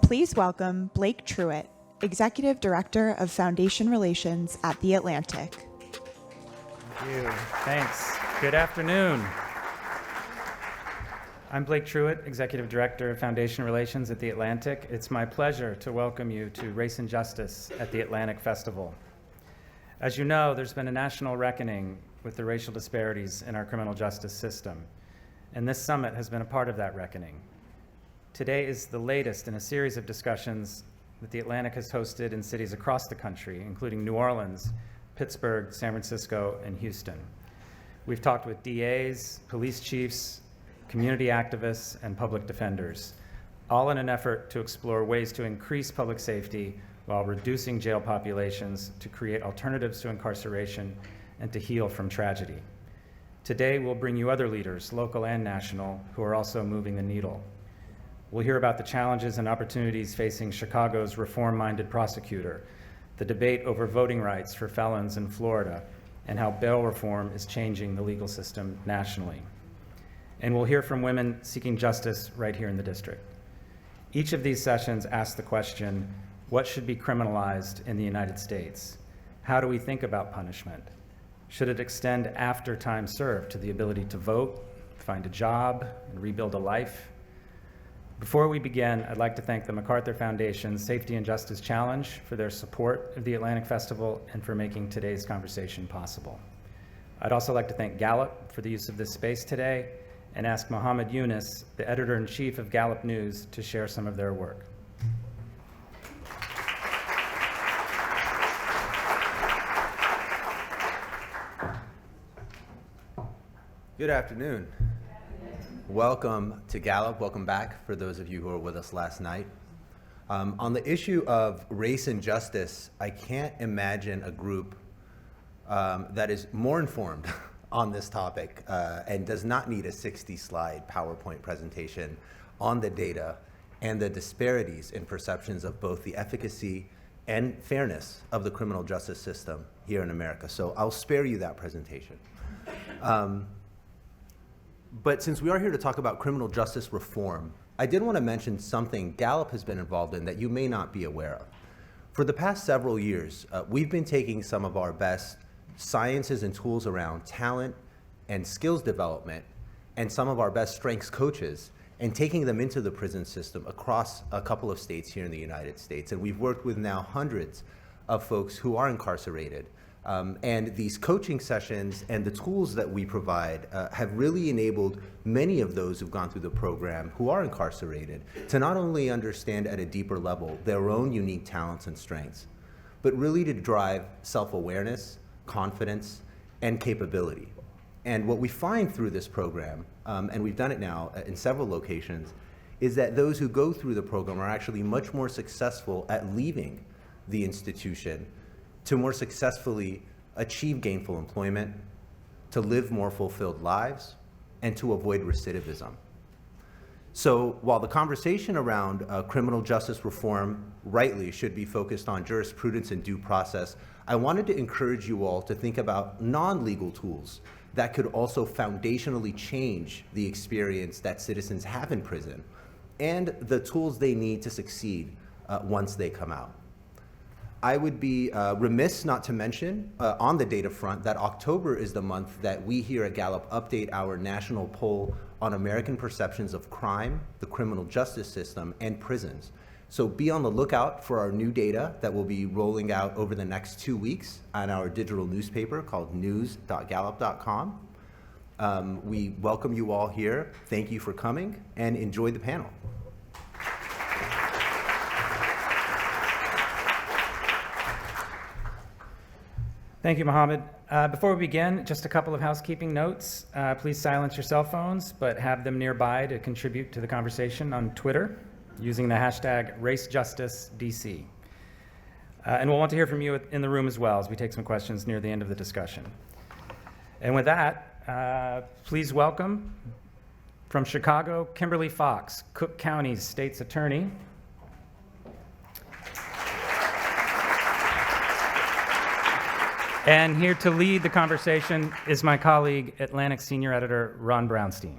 Please welcome Blake Truitt, Executive Director of Foundation Relations at The Atlantic. Thank you. Thanks. Good afternoon. I'm Blake Truitt, Executive Director of Foundation Relations at The Atlantic. It's my pleasure to welcome you to Race and Justice at the Atlantic Festival. As you know, there's been a national reckoning with the racial disparities in our criminal justice system, and this summit has been a part of that reckoning. Today is the latest in a series of discussions that the Atlantic has hosted in cities across the country, including New Orleans, Pittsburgh, San Francisco, and Houston. We've talked with DAs, police chiefs, community activists, and public defenders, all in an effort to explore ways to increase public safety while reducing jail populations, to create alternatives to incarceration, and to heal from tragedy. Today, we'll bring you other leaders, local and national, who are also moving the needle. We'll hear about the challenges and opportunities facing Chicago's reform-minded prosecutor, the debate over voting rights for felons in Florida, and how bail reform is changing the legal system nationally. And we'll hear from women seeking justice right here in the district. Each of these sessions asks the question, what should be criminalized in the United States? How do we think about punishment? Should it extend after time served to the ability to vote, find a job, and rebuild a life? Before we begin, I'd like to thank the MacArthur Foundation's Safety and Justice Challenge for their support of the Atlantic Festival and for making today's conversation possible. I'd also like to thank Gallup for the use of this space today and ask Mohammed Yunus, the editor-in-chief of Gallup News, to share some of their work. Good afternoon. Welcome to Gallup. Welcome back for those of you who were with us last night. On the issue of race and justice, I can't imagine a group that is more informed on this topic and does not need a 60-slide PowerPoint presentation on the data and the disparities in perceptions of both the efficacy and fairness of the criminal justice system here in America. So I'll spare you that presentation. But since we are here to talk about criminal justice reform, I did want to mention something Gallup has been involved in that you may not be aware of. For the past several years, we've been taking some of our best sciences and tools around talent and skills development and some of our best strengths coaches and taking them into the prison system across a couple of states here in the United States. And we've worked with now hundreds of folks who are incarcerated. And these coaching sessions and the tools that we provide have really enabled many of those who've gone through the program who are incarcerated to not only understand at a deeper level their own unique talents and strengths, but really to drive self-awareness, confidence, and capability. And what we find through this program, and we've done it now in several locations, is that those who go through the program are actually much more successful at leaving the institution to more successfully achieve gainful employment, to live more fulfilled lives, and to avoid recidivism. So while the conversation around criminal justice reform rightly should be focused on jurisprudence and due process, I wanted to encourage you all to think about non-legal tools that could also foundationally change the experience that citizens have in prison and the tools they need to succeed once they come out. I would be remiss not to mention on the data front that October is the month that we here at Gallup update our national poll on American perceptions of crime, the criminal justice system, and prisons. So be on the lookout for our new data that will be rolling out over the next 2 weeks on our digital newspaper called news.gallup.com. We welcome you all here. Thank you for coming and enjoy the panel. Thank you, Mohammed. Before we begin, just a couple of housekeeping notes. Please silence your cell phones, but have them nearby to contribute to the conversation on Twitter using the hashtag RaceJusticeDC. And we'll want to hear from you in the room as well as we take some questions near the end of the discussion. And with that, please welcome from Chicago, Kimberly Fox, Cook County's state's attorney. And here to lead the conversation is my colleague, Atlantic senior editor Ron Brownstein.